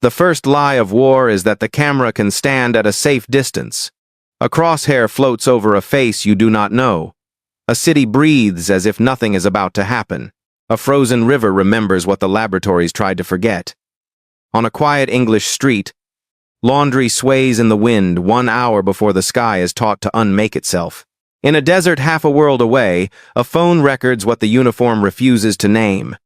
The first lie of war is that the camera can stand at a safe distance. A crosshair floats over a face you do not know. A city breathes as if nothing is about to happen. A frozen river remembers what the laboratories tried to forget. On a quiet English street, laundry sways in the wind 1 hour before the sky is taught to unmake itself. In a desert half a world away, a phone records what the uniform refuses to name.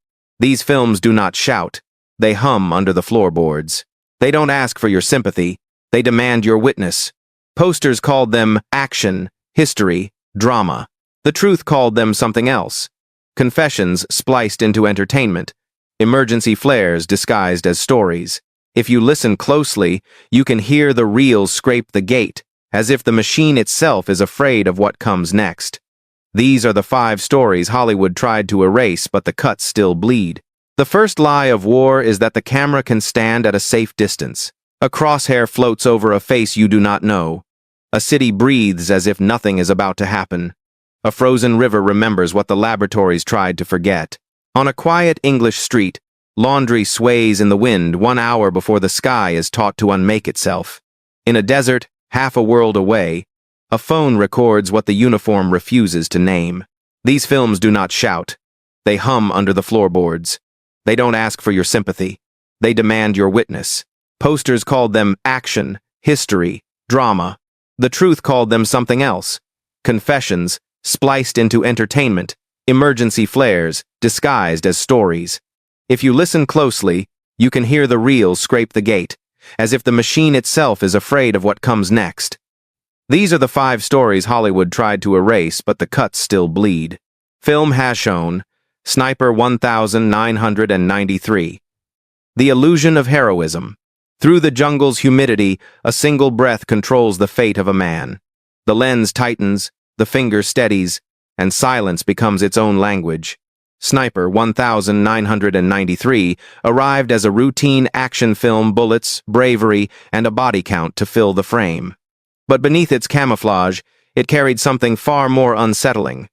These films do not shout. They hum under the floorboards. They don't ask for your sympathy. They demand your witness. Posters called them action, history, drama. The truth called them something else. Confessions spliced into entertainment. Emergency flares disguised as stories. If you listen closely, you can hear the reels scrape the gate, as if the machine itself is afraid of what comes next. These are the 5 stories Hollywood tried to erase, but the cuts still bleed. The first lie of war is that the camera can stand at a safe distance. A crosshair floats over a face you do not know. A city breathes as if nothing is about to happen. A frozen river remembers what the laboratories tried to forget. On a quiet English street, laundry sways in the wind 1 hour before the sky is taught to unmake itself. In a desert, half a world away, a phone records what the uniform refuses to name. These films do not shout. They hum under the floorboards. They don't ask for your sympathy. They demand your witness. Posters called them action, history, drama. The truth called them something else. Confessions, spliced into entertainment. Emergency flares, disguised as stories. If you listen closely, you can hear the reels scrape the gate, as if the machine itself is afraid of what comes next. These are the 5 stories Hollywood tried to erase, but the cuts still bleed. Film has shown Sniper 1993. The illusion of heroism. Through the jungle's humidity, a single breath controls the fate of a man. The lens tightens, the finger steadies, and silence becomes its own language. Sniper 1993 arrived as a routine action film, bullets, bravery, and a body count to fill the frame. But beneath its camouflage, it carried something far more unsettling.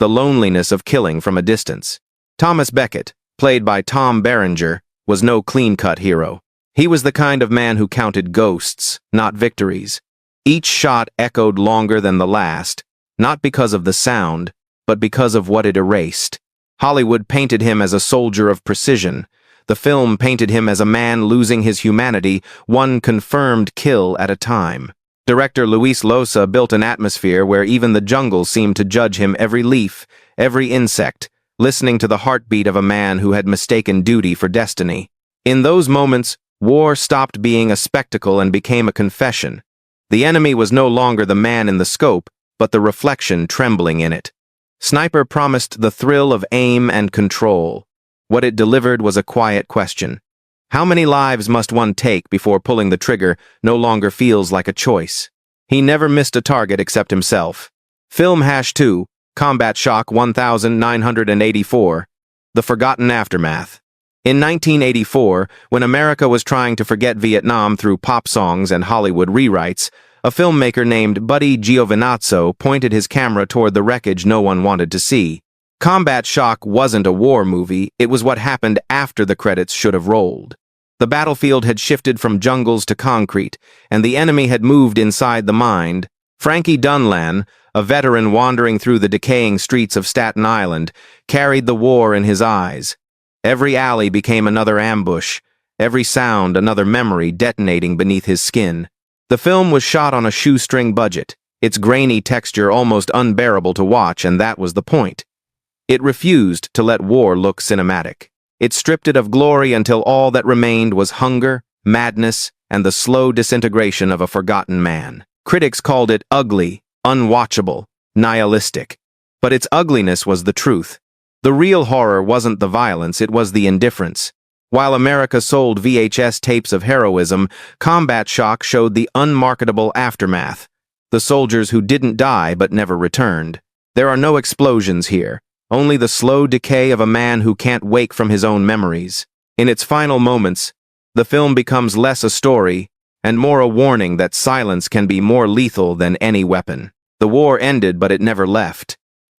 The loneliness of killing from a distance. Thomas Beckett, played by Tom Berenger, was no clean-cut hero. He was the kind of man who counted ghosts, not victories. Each shot echoed longer than the last, not because of the sound, but because of what it erased. Hollywood painted him as a soldier of precision. The film painted him as a man losing his humanity, one confirmed kill at a time. Director Luis Loza built an atmosphere where even the jungle seemed to judge him, every leaf, every insect, listening to the heartbeat of a man who had mistaken duty for destiny. In those moments, war stopped being a spectacle and became a confession. The enemy was no longer the man in the scope, but the reflection trembling in it. Sniper promised the thrill of aim and control. What it delivered was a quiet question. How many lives must one take before pulling the trigger no longer feels like a choice? He never missed a target except himself. Film #2, Combat Shock 1984, The Forgotten Aftermath. In 1984, when America was trying to forget Vietnam through pop songs and Hollywood rewrites, a filmmaker named Buddy Giovinazzo pointed his camera toward the wreckage no one wanted to see. Combat Shock wasn't a war movie, it was what happened after the credits should have rolled. The battlefield had shifted from jungles to concrete, and the enemy had moved inside the mind. Frankie Dunlan, a veteran wandering through the decaying streets of Staten Island, carried the war in his eyes. Every alley became another ambush, every sound another memory detonating beneath his skin. The film was shot on a shoestring budget, its grainy texture almost unbearable to watch, and that was the point. It refused to let war look cinematic. It stripped it of glory until all that remained was hunger, madness, and the slow disintegration of a forgotten man. Critics called it ugly, unwatchable, nihilistic. But its ugliness was the truth. The real horror wasn't the violence, it was the indifference. While America sold VHS tapes of heroism, Combat Shock showed the unmarketable aftermath. The soldiers who didn't die but never returned. There are no explosions here. Only the slow decay of a man who can't wake from his own memories. In its final moments, the film becomes less a story and more a warning that silence can be more lethal than any weapon. The war ended, but it never left.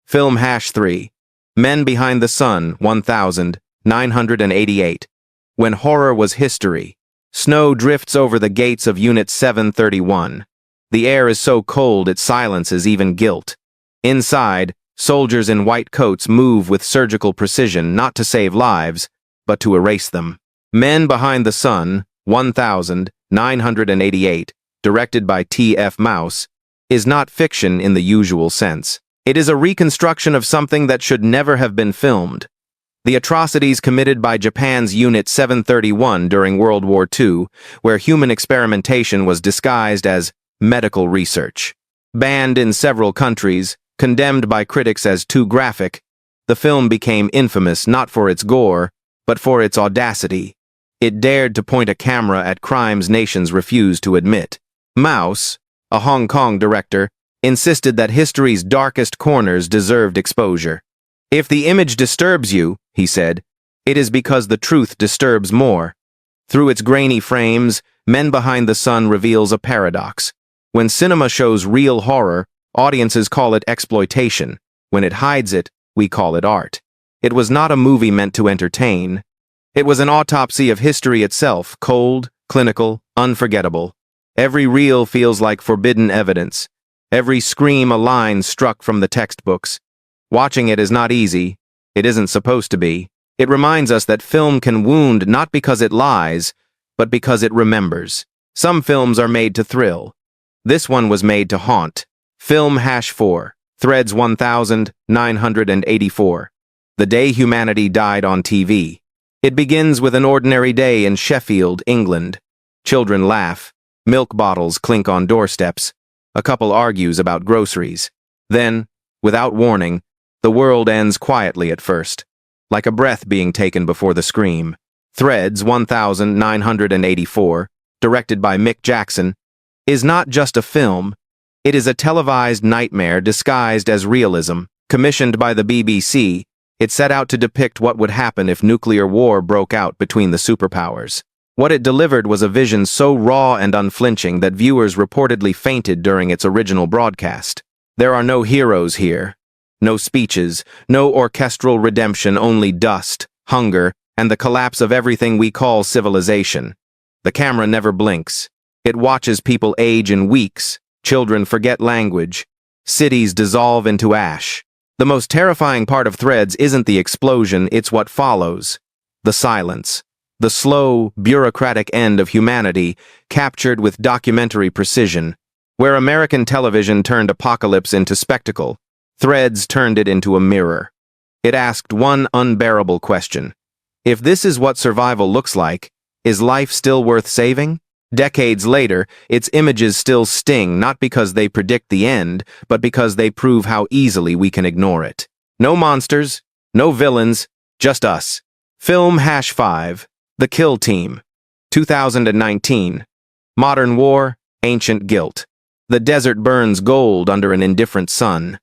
Film #3, Men Behind the Sun 1988. When horror was history, Snow drifts over the gates of Unit 731. The air is so cold it silences even guilt. Inside, soldiers in white coats move with surgical precision not to save lives, but to erase them. Men Behind the Sun, 1988, directed by T.F. Mouse, is not fiction in the usual sense. It is a reconstruction of something that should never have been filmed. The atrocities committed by Japan's Unit 731 during World War II, where human experimentation was disguised as medical research. Banned in several countries, condemned by critics as too graphic, the film became infamous not for its gore, but for its audacity. It dared to point a camera at crimes nations refused to admit. Mouse, a Hong Kong director, insisted that history's darkest corners deserved exposure. If the image disturbs you, he said, it is because the truth disturbs more. Through its grainy frames, Men Behind the Sun reveals a paradox. When cinema shows real horror, audiences call it exploitation. When it hides it, we call it art. It was not a movie meant to entertain. It was an autopsy of history itself, cold, clinical, unforgettable. Every reel feels like forbidden evidence. Every scream a line struck from the textbooks. Watching it is not easy. It isn't supposed to be. It reminds us that film can wound not because it lies, but because it remembers. Some films are made to thrill. This one was made to haunt. Film #4, Threads 1984. The Day Humanity Died on TV. It begins with an ordinary day in Sheffield, England. Children laugh. Milk bottles clink on doorsteps. A couple argues about groceries. Then, without warning, the world ends quietly at first, like a breath being taken before the scream. Threads 1984, directed by Mick Jackson, is not just a film. It is a televised nightmare disguised as realism. Commissioned by the BBC, it set out to depict what would happen if nuclear war broke out between the superpowers. What it delivered was a vision so raw and unflinching that viewers reportedly fainted during its original broadcast. There are no heroes here. No speeches, no orchestral redemption, only dust, hunger, and the collapse of everything we call civilization. The camera never blinks. It watches people age in weeks, children forget language, cities dissolve into ash. The most terrifying part of Threads isn't the explosion, it's what follows. The silence. The slow, bureaucratic end of humanity, captured with documentary precision. Where American television turned apocalypse into spectacle, Threads turned it into a mirror. It asked one unbearable question. If this is what survival looks like, is life still worth saving? Decades later, its images still sting not because they predict the end, but because they prove how easily we can ignore it. No monsters, no villains, just us. Film #5, The Kill Team, 2019. Modern war, ancient guilt. The desert burns gold under an indifferent sun.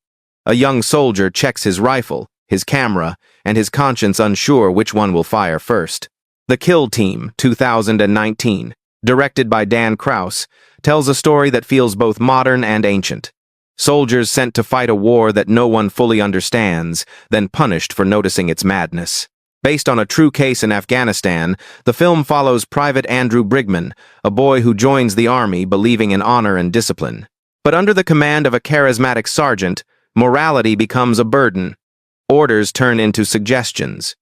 A young soldier checks his rifle, his camera, and his conscience unsure which one will fire first. The Kill Team, 2019, directed by Dan Krause, tells a story that feels both modern and ancient. Soldiers sent to fight a war that no one fully understands, then punished for noticing its madness. Based on a true case in Afghanistan, the film follows Private Andrew Brigman, a boy who joins the army believing in honor and discipline. But under the command of a charismatic sergeant, morality becomes a burden. Orders turn into suggestions.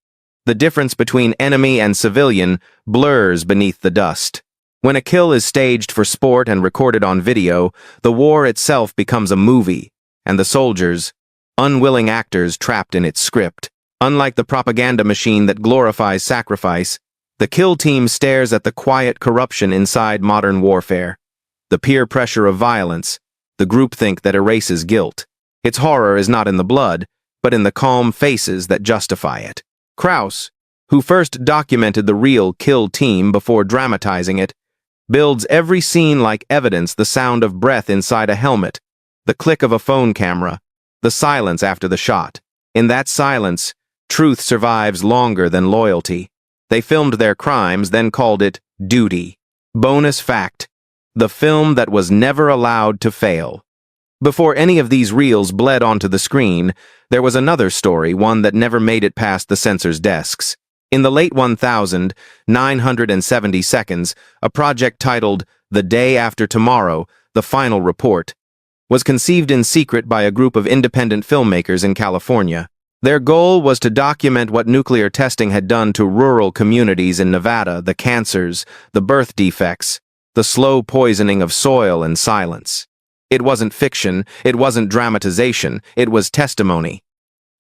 The difference between enemy and civilian blurs beneath the dust. When a kill is staged for sport and recorded on video, the war itself becomes a movie, and the soldiers, unwilling actors trapped in its script. Unlike the propaganda machine that glorifies sacrifice, the Kill Team stares at the quiet corruption inside modern warfare. The peer pressure of violence, the groupthink that erases guilt. Its horror is not in the blood, but in the calm faces that justify it. Krause, who first documented the real Kill Team before dramatizing it, builds every scene like evidence: the sound of breath inside a helmet, the click of a phone camera, the silence after the shot. In that silence, truth survives longer than loyalty. They filmed their crimes, then called it duty. Bonus fact: the film that was never allowed to fail. Before any of these reels bled onto the screen, there was another story, one that never made it past the censor's desks. In the late 1970s, a project titled The Day After Tomorrow, The Final Report, was conceived in secret by a group of independent filmmakers in California. Their goal was to document what nuclear testing had done to rural communities in Nevada, the cancers, the birth defects, the slow poisoning of soil and silence. It wasn't fiction, it wasn't dramatization, it was testimony.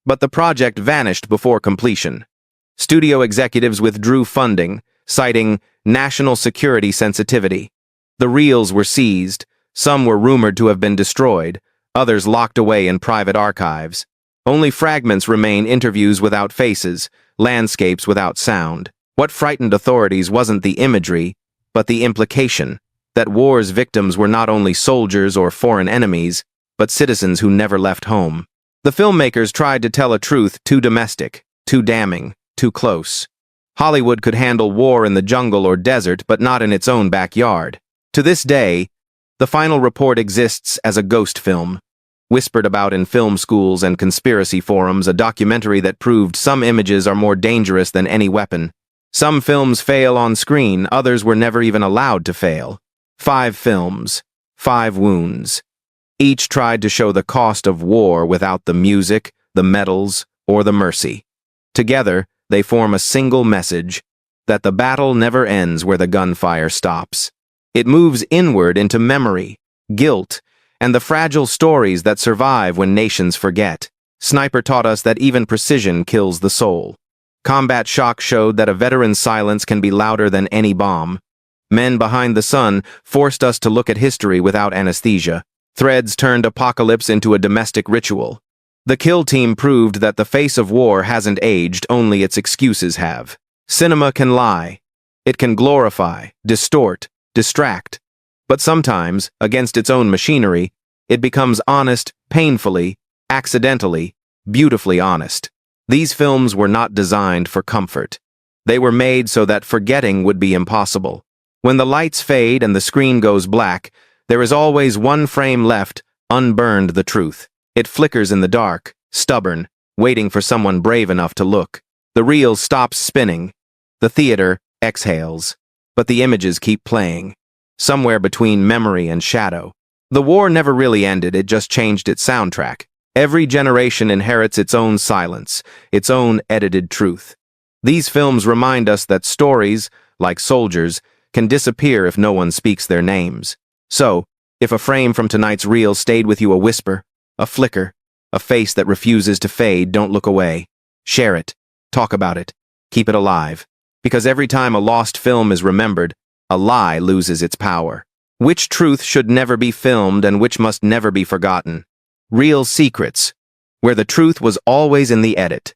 But the project vanished before completion. Studio executives withdrew funding, citing national security sensitivity. The reels were seized, some were rumored to have been destroyed, others locked away in private archives. Only fragments remain: interviews without faces, landscapes without sound. What frightened authorities wasn't the imagery, but the implication that war's victims were not only soldiers or foreign enemies, but citizens who never left home. The filmmakers tried to tell a truth too domestic, too damning, too close. Hollywood could handle war in the jungle or desert, but not in its own backyard. To this day, The Final Report exists as a ghost film, whispered about in film schools and conspiracy forums, a documentary that proved some images are more dangerous than any weapon. Some films fail on screen, others were never even allowed to fail. 5 films, 5 wounds. Each tried to show the cost of war without the music, the medals, or the mercy. Together, they form a single message: that the battle never ends where the gunfire stops. It moves inward into memory, guilt, and the fragile stories that survive when nations forget. Sniper taught us that even precision kills the soul. Combat Shock showed that a veteran's silence can be louder than any bomb. Men Behind the Sun forced us to look at history without anesthesia. Threads turned apocalypse into a domestic ritual. The Kill Team proved that the face of war hasn't aged, only its excuses have. Cinema can lie. It can glorify, distort, distract. But sometimes, against its own machinery, it becomes honest, painfully, accidentally, beautifully honest. These films were not designed for comfort. They were made so that forgetting would be impossible. When the lights fade and the screen goes black, there is always one frame left, unburned: the truth. It flickers in the dark, stubborn, waiting for someone brave enough to look. The reel stops spinning. The theater exhales. But the images keep playing, somewhere between memory and shadow. The war never really ended, it just changed its soundtrack. Every generation inherits its own silence, its own edited truth. These films remind us that stories, like soldiers, can disappear if no one speaks their names. So, if a frame from tonight's reel stayed with you, a whisper, a flicker, a face that refuses to fade, don't look away. Share it. Talk about it. Keep it alive. Because every time a lost film is remembered, a lie loses its power. Which truth should never be filmed and which must never be forgotten? Real Secrets, where the truth was always in the edit.